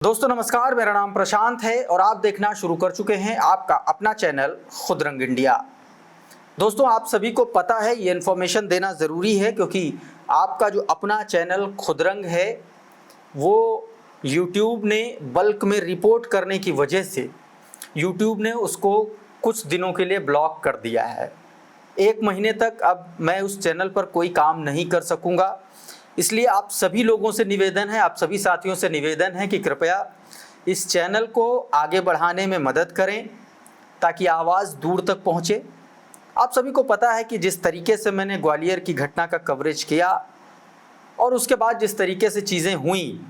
दोस्तों नमस्कार, मेरा नाम प्रशांत है और आप देखना शुरू कर चुके हैं आपका अपना चैनल खुदरंग इंडिया। दोस्तों आप सभी को पता है, ये इन्फॉर्मेशन देना ज़रूरी है क्योंकि आपका जो अपना चैनल खुदरंग है वो YouTube ने बल्क में रिपोर्ट करने की वजह से YouTube ने उसको कुछ दिनों के लिए ब्लॉक कर दिया है। 1 महीने तक अब मैं उस चैनल पर कोई काम नहीं कर सकूँगा। इसलिए आप सभी लोगों से निवेदन है, आप सभी साथियों से निवेदन है कि कृपया इस चैनल को आगे बढ़ाने में मदद करें ताकि आवाज़ दूर तक पहुंचे। आप सभी को पता है कि जिस तरीके से मैंने ग्वालियर की घटना का कवरेज किया और उसके बाद जिस तरीके से चीज़ें हुई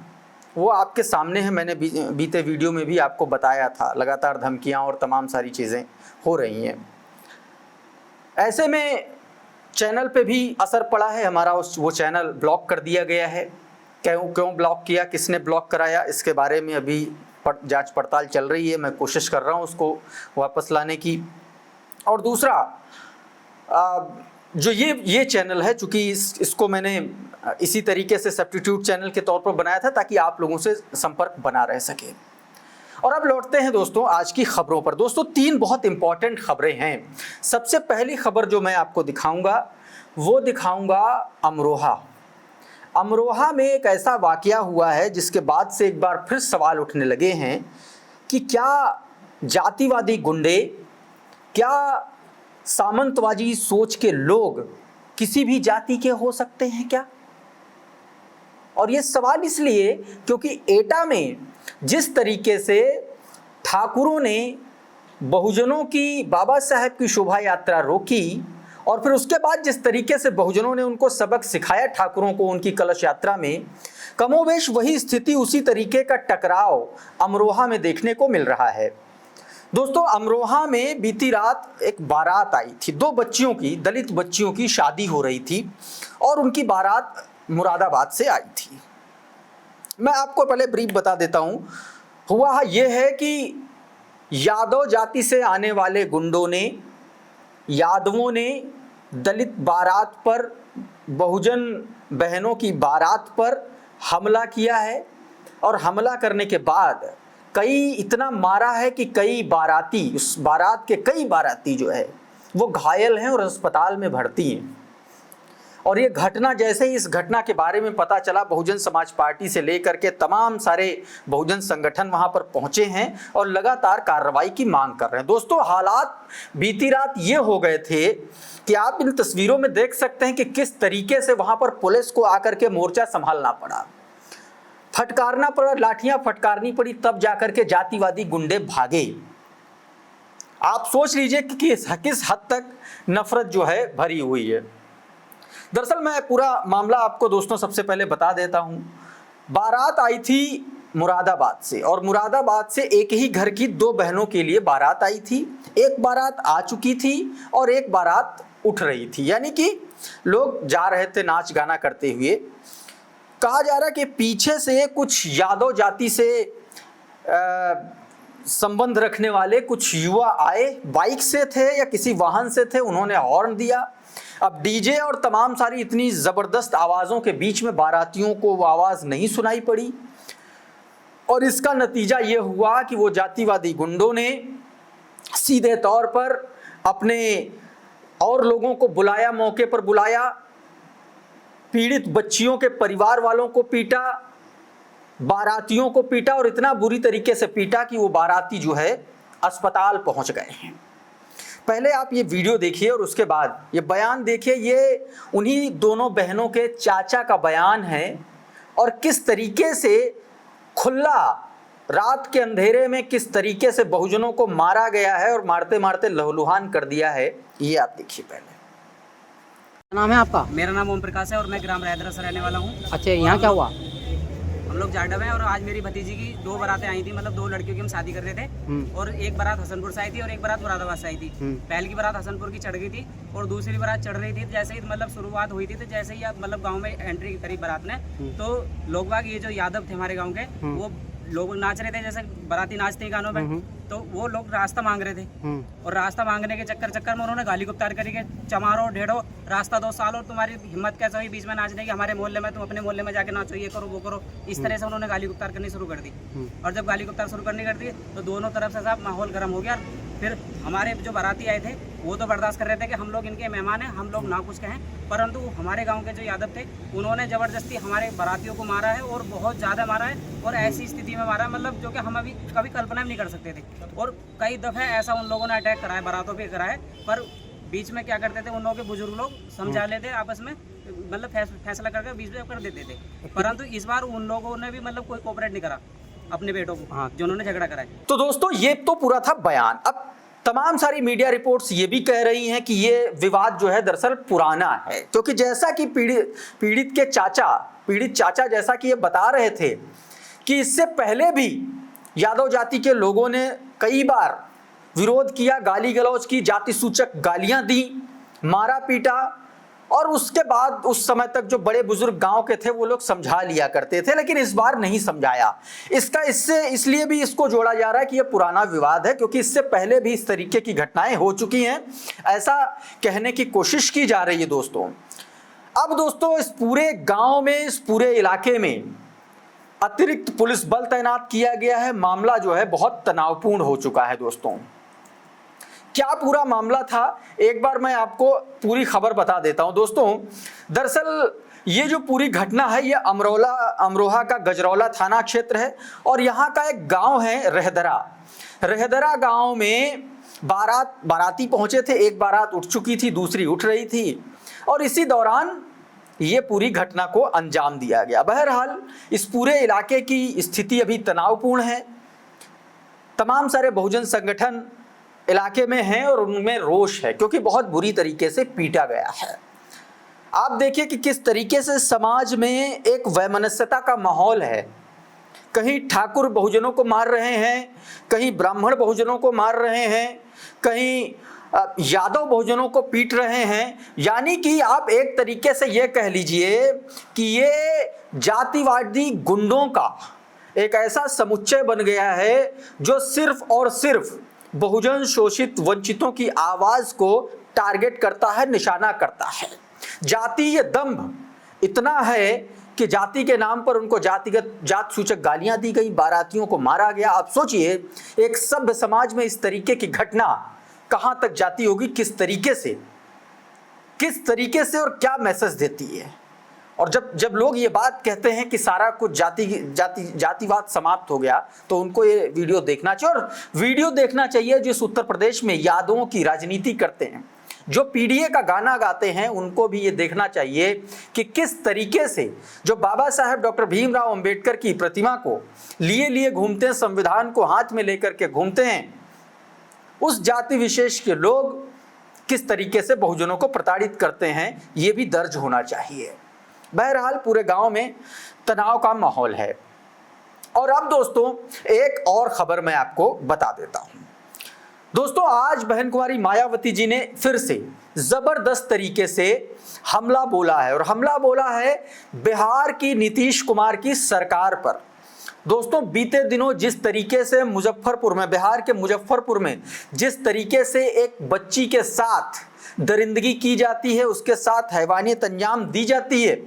वो आपके सामने है। मैंने बीते वीडियो में भी आपको बताया था, लगातार धमकियाँ और तमाम सारी चीज़ें हो रही हैं। ऐसे में चैनल पे भी असर पड़ा है हमारा, वो चैनल ब्लॉक कर दिया गया है। क्यों ब्लॉक किया, किसने ब्लॉक कराया, इसके बारे में अभी जांच पड़ताल चल रही है। मैं कोशिश कर रहा हूँ उसको वापस लाने की। और दूसरा जो ये चैनल है, चूँकि इसको मैंने इसी तरीके से सब्स्टिट्यूट चैनल के तौर पर बनाया था ताकि आप लोगों से संपर्क बना रह सके। और अब लौटते हैं दोस्तों आज की खबरों पर। दोस्तों 3 बहुत इंपॉर्टेंट खबरें हैं। सबसे पहली खबर जो मैं आपको दिखाऊंगा वो दिखाऊंगा अमरोहा। अमरोहा में एक ऐसा वाकया हुआ है जिसके बाद से एक बार फिर सवाल उठने लगे हैं कि क्या जातिवादी गुंडे, क्या सामंतवादी सोच के लोग किसी भी जाति के हो सकते हैं क्या? और ये सवाल इसलिए क्योंकि एटा में जिस तरीके से ठाकुरों ने बहुजनों की, बाबा साहेब की शोभा यात्रा रोकी और फिर उसके बाद जिस तरीके से बहुजनों ने उनको सबक सिखाया ठाकुरों को उनकी कलश यात्रा में, कमोवेश वही स्थिति, उसी तरीके का टकराव अमरोहा में देखने को मिल रहा है। दोस्तों अमरोहा में बीती रात एक बारात आई थी। 2 बच्चियों की, दलित बच्चियों की शादी हो रही थी और उनकी बारात मुरादाबाद से आई थी। मैं आपको पहले ब्रीफ बता देता हूँ। हुआ यह है कि यादव जाति से आने वाले गुंडों ने, यादवों ने दलित बारात पर, बहुजन बहनों की बारात पर हमला किया है और हमला करने के बाद इतना मारा है कि कई बाराती, उस बारात के कई बाराती जो है वो घायल हैं और अस्पताल में भर्ती हैं। और ये घटना, जैसे ही इस घटना के बारे में पता चला, बहुजन समाज पार्टी से लेकर के तमाम सारे बहुजन संगठन वहां पर पहुंचे हैं और लगातार कार्रवाई की मांग कर रहे हैं। दोस्तों हालात बीती रात ये हो गए थे कि आप इन तस्वीरों में देख सकते हैं कि किस तरीके से वहां पर पुलिस को आकर के मोर्चा संभालना पड़ा, फटकारना पड़ा, लाठियां फटकारनी पड़ी, तब जाकर के जातिवादी गुंडे भागे। आप सोच लीजिए कि किस हद तक नफरत जो है भरी हुई है। दरअसल मैं पूरा मामला आपको दोस्तों सबसे पहले बता देता हूं। बारात आई थी मुरादाबाद से और मुरादाबाद से एक ही घर की 2 बहनों के लिए बारात आई थी। एक बारात आ चुकी थी और एक बारात उठ रही थी, यानी कि लोग जा रहे थे नाच गाना करते हुए। कहा जा रहा है कि पीछे से कुछ यादव जाति से संबंध रखने वाले कुछ युवा आए, बाइक से थे या किसी वाहन से थे, उन्होंने हॉर्न दिया। अब डीजे और तमाम सारी इतनी ज़बरदस्त आवाज़ों के बीच में बारातियों को वो आवाज़ नहीं सुनाई पड़ी और इसका नतीजा ये हुआ कि वो जातिवादी गुंडों ने सीधे तौर पर अपने और लोगों को बुलाया, मौके पर बुलाया, पीड़ित बच्चियों के परिवार वालों को पीटा, बारातियों को पीटा और इतना बुरी तरीके से पीटा कि वो बाराती जो है अस्पताल पहुंच गए हैं। पहले आप ये वीडियो देखिए और उसके बाद ये बयान देखिए। ये उन्हीं दोनों बहनों के चाचा का बयान है और किस तरीके से खुला रात के अंधेरे में किस तरीके से बहुजनों को मारा गया है और मारते मारते लहूलुहान कर दिया है, ये आप देखिए। पहले नाम है आपका? मेरा नाम ओम प्रकाश है और मैं ग्राम रायदरा से रहने वाला हूँ। अच्छा, यहाँ क्या हुआ? हम लोग जाडव हैं और आज मेरी भतीजी की 2 बारातें आई थी, मतलब 2 लड़कियों की हम शादी कर रहे थे और एक बारात हसनपुर से आई थी और एक बारात मुरादाबाद से आई थी। पहली की बारात हसनपुर की चढ़ गई थी और दूसरी बारात चढ़ रही थी। जैसे ही मतलब शुरुआत हुई थी तो जैसे ही मतलब गाँव में एंट्री करी बारात ने, तो लोग बाग, ये जो यादव थे हमारे गाँव के, वो लोग नाच रहे थे, जैसे बाराती नाचते हैं गानों में, तो वो लोग रास्ता मांग रहे थे और रास्ता मांगने के चक्कर में उन्होंने गाली गुप्तार करी के चमारो ढेड़ो रास्ता 2 साल और तुम्हारी हिम्मत कैसे हुई बीच में नाचने की, हमारे मोहल्ले में, तुम अपने मोहल्ले में जाके नाचो, ये करो वो करो। इस तरह से उन्होंने गाली गुप्तार करनी शुरू कर दी। और जब गाली गुप्तार शुरू करनी कर दी तो दोनों तरफ से साहब माहौल गर्म हो गया। फिर हमारे जो बाराती आए थे वो तो बर्दाश्त कर रहे थे कि हम लोग इनके मेहमान हैं, हम लोग ना कुछ कहें, परंतु हमारे गांव के जो यादव थे उन्होंने ज़बरदस्ती हमारे बारातियों को मारा है और बहुत ज़्यादा मारा है और ऐसी स्थिति में मारा है मतलब जो कि हम अभी कभी कल्पना भी नहीं कर सकते थे। और कई दफ़े ऐसा उन लोगों ने अटैक करा है, बारातों पे करा है, पर बीच में क्या करते थे उन लोगों के बुजुर्ग लोग समझा लेते आपस में, मतलब फैसला करके बीच में कर देते थे। परंतु इस बार उन लोगों ने भी मतलब कोई कोऑपरेट नहीं करा अपने बेटों को जिन्होंने झगड़ा करा है। तो दोस्तों ये तो पूरा था बयान। अब तमाम सारी मीडिया रिपोर्ट्स ये भी कह रही हैं कि ये विवाद जो है दरअसल पुराना है, क्योंकि जैसा कि पीड़ित चाचा जैसा कि ये बता रहे थे कि इससे पहले भी यादव जाति के लोगों ने कई बार विरोध किया, गाली गलौज की, जाति सूचक गालियां दी, मारा पीटा, और उसके बाद उस समय तक जो बड़े बुजुर्ग गांव के थे वो लोग समझा लिया करते थे, लेकिन इस बार नहीं समझाया। इसलिए भी इसको जोड़ा जा रहा है कि यह पुराना विवाद है, क्योंकि इससे पहले भी इस तरीके की घटनाएं हो चुकी हैं, ऐसा कहने की कोशिश की जा रही है दोस्तों। अब दोस्तों इस पूरे गांव में, इस पूरे इलाके में अतिरिक्त पुलिस बल तैनात किया गया है। मामला जो है बहुत तनावपूर्ण हो चुका है दोस्तों। क्या पूरा मामला था, एक बार मैं आपको पूरी खबर बता देता हूं दोस्तों। दरअसल ये जो पूरी घटना है ये अमरोहा का गजरौला थाना क्षेत्र है और यहाँ का एक गांव है रहदरा गांव में बाराती पहुंचे थे। एक बारात उठ चुकी थी, दूसरी उठ रही थी और इसी दौरान ये पूरी घटना को अंजाम दिया गया। बहरहाल इस पूरे इलाके की स्थिति अभी तनावपूर्ण है। तमाम सारे बहुजन संगठन इलाके में हैं और उनमें रोष है, क्योंकि बहुत बुरी तरीके से पीटा गया है। आप देखिए कि किस तरीके से समाज में एक वैमनस्यता का माहौल है। कहीं ठाकुर बहुजनों को मार रहे हैं, कहीं ब्राह्मण बहुजनों को मार रहे हैं, कहीं यादव बहुजनों को पीट रहे हैं। यानी कि आप एक तरीके से ये कह लीजिए कि ये जातिवादी गुंडों का एक ऐसा समुच्चय बन गया है जो सिर्फ और सिर्फ बहुजन शोषित वंचितों की आवाज को टारगेट करता है, निशाना करता है। जातीय दंभ इतना है कि जाति के नाम पर उनको जात सूचक गालियां दी गई, बारातियों को मारा गया। आप सोचिए एक सभ्य समाज में इस तरीके की घटना कहां तक जाती होगी, किस तरीके से और क्या मैसेज देती है। और जब लोग ये बात कहते हैं कि सारा कुछ जातिवाद समाप्त हो गया, तो उनको ये वीडियो देखना चाहिए। और वीडियो देखना चाहिए जिस उत्तर प्रदेश में यादवों की राजनीति करते हैं, जो पीडीए का गाना गाते हैं, उनको भी ये देखना चाहिए कि किस तरीके से जो बाबा साहेब डॉक्टर भीमराव अंबेडकर की प्रतिमा को लिए घूमते हैं, संविधान को हाथ में लेकर के घूमते हैं, उस जाति विशेष के लोग किस तरीके से बहुजनों को प्रताड़ित करते हैं, ये भी दर्ज होना चाहिए। बहरहाल पूरे गांव में तनाव का माहौल है। और अब दोस्तों एक और खबर मैं आपको बता देता हूं। दोस्तों आज बहन कुमारी मायावती जी ने फिर से जबरदस्त तरीके से हमला बोला है, और हमला बोला है बिहार की नीतीश कुमार की सरकार पर। दोस्तों बीते दिनों जिस तरीके से बिहार के मुजफ्फरपुर में जिस तरीके से एक बच्ची के साथ दरिंदगी की जाती है, उसके साथ हैवानियत अंजाम दी जाती है,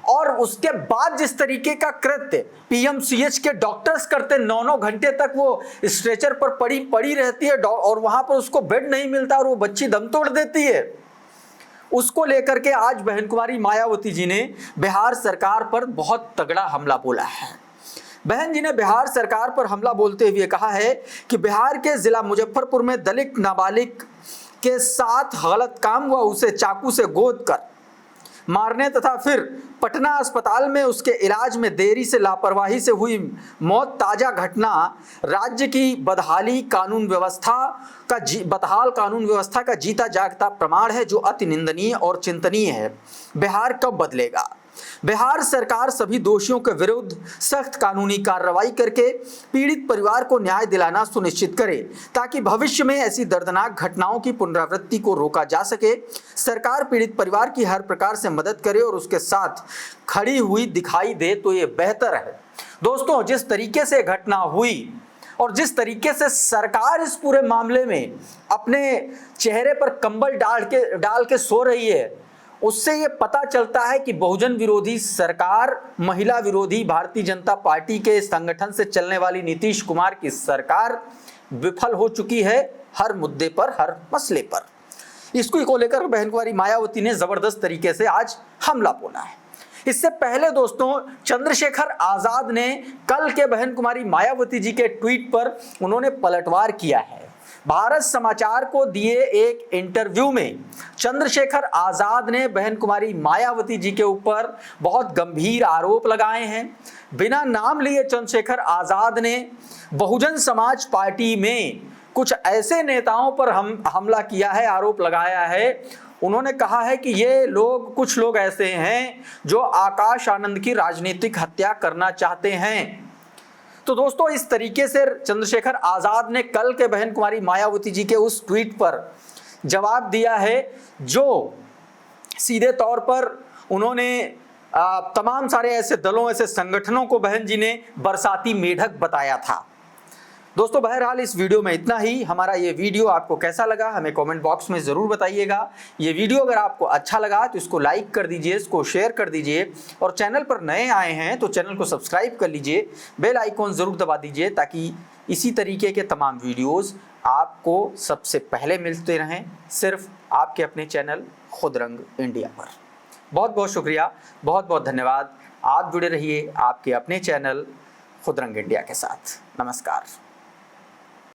और उसके बाद जिस तरीके का कृत्य पीएमसीएच के डॉक्टर्स करते, 9-9 घंटे तक वो स्ट्रेचर पर पड़ी रहती है और वहां पर उसको बेड नहीं मिलता और वो बच्ची दम तोड़ देती है, उसको लेकर के आज बहन कुमारी मायावती जी ने बिहार सरकार पर बहुत तगड़ा हमला बोला है। बहन जी ने बिहार सरकार पर हमला बोलते हुए कहा है कि बिहार के जिला मुजफ्फरपुर में दलित नाबालिग के साथ गलत काम हुआ, उसे चाकू से गोद कर मारने तथा फिर पटना अस्पताल में उसके इलाज में देरी से लापरवाही से हुई मौत ताजा घटना राज्य की बदहाल कानून व्यवस्था का जीता जागता प्रमाण है, जो अति निंदनीय और चिंतनीय है। बिहार कब बदलेगा? बिहार सरकार सभी दोषियों के विरुद्ध सख्त कानूनी कार्रवाई करके पीड़ित परिवार को न्याय दिलाना सुनिश्चित करे, ताकि भविष्य में ऐसी दर्दनाक घटनाओं की पुनरावृत्ति को रोका जा सके। सरकार पीड़ित परिवार की हर प्रकार से मदद करे और उसके साथ खड़ी हुई दिखाई दे तो ये बेहतर है। दोस्तों जिस तरीके से घटना हुई और जिस तरीके से सरकार इस पूरे मामले में अपने चेहरे पर कंबल डाल के सो रही है, उससे ये पता चलता है कि बहुजन विरोधी सरकार, महिला विरोधी भारतीय जनता पार्टी के संगठन से चलने वाली नीतीश कुमार की सरकार विफल हो चुकी है हर मुद्दे पर, हर मसले पर। इसको को लेकर बहन कुमारी मायावती ने जबरदस्त तरीके से आज हमला बोला है। इससे पहले दोस्तों चंद्रशेखर आजाद ने कल के बहन कुमारी मायावती जी के ट्वीट पर उन्होंने पलटवार किया है। भारत समाचार को दिए एक इंटरव्यू में चंद्रशेखर आजाद ने बहन कुमारी मायावती जी के ऊपर बहुत गंभीर आरोप लगाए हैं। बिना नाम लिए चंद्रशेखर आजाद ने बहुजन समाज पार्टी में कुछ ऐसे नेताओं पर हमला किया है, आरोप लगाया है। उन्होंने कहा है कि ये लोग, कुछ लोग ऐसे हैं जो आकाश आनंद की राजनीतिक हत्या करना चाहते हैं। तो दोस्तों इस तरीके से चंद्रशेखर आजाद ने कल के बहन कुमारी मायावती जी के उस ट्वीट पर जवाब दिया है, जो सीधे तौर पर उन्होंने तमाम सारे ऐसे दलों, ऐसे संगठनों को बहन जी ने बरसाती मेढक बताया था। दोस्तों बहरहाल इस वीडियो में इतना ही। हमारा ये वीडियो आपको कैसा लगा हमें कमेंट बॉक्स में ज़रूर बताइएगा। ये वीडियो अगर आपको अच्छा लगा तो इसको लाइक कर दीजिए, इसको शेयर कर दीजिए, और चैनल पर नए आए हैं तो चैनल को सब्सक्राइब कर लीजिए, बेल आइकॉन ज़रूर दबा दीजिए ताकि इसी तरीके के तमाम वीडियोज़ आपको सबसे पहले मिलते रहें, सिर्फ आपके अपने चैनल खुदरंग इंडिया पर। बहुत बहुत शुक्रिया, बहुत बहुत धन्यवाद। आप जुड़े रहिए आपके अपने चैनल खुदरंग इंडिया के साथ। नमस्कार।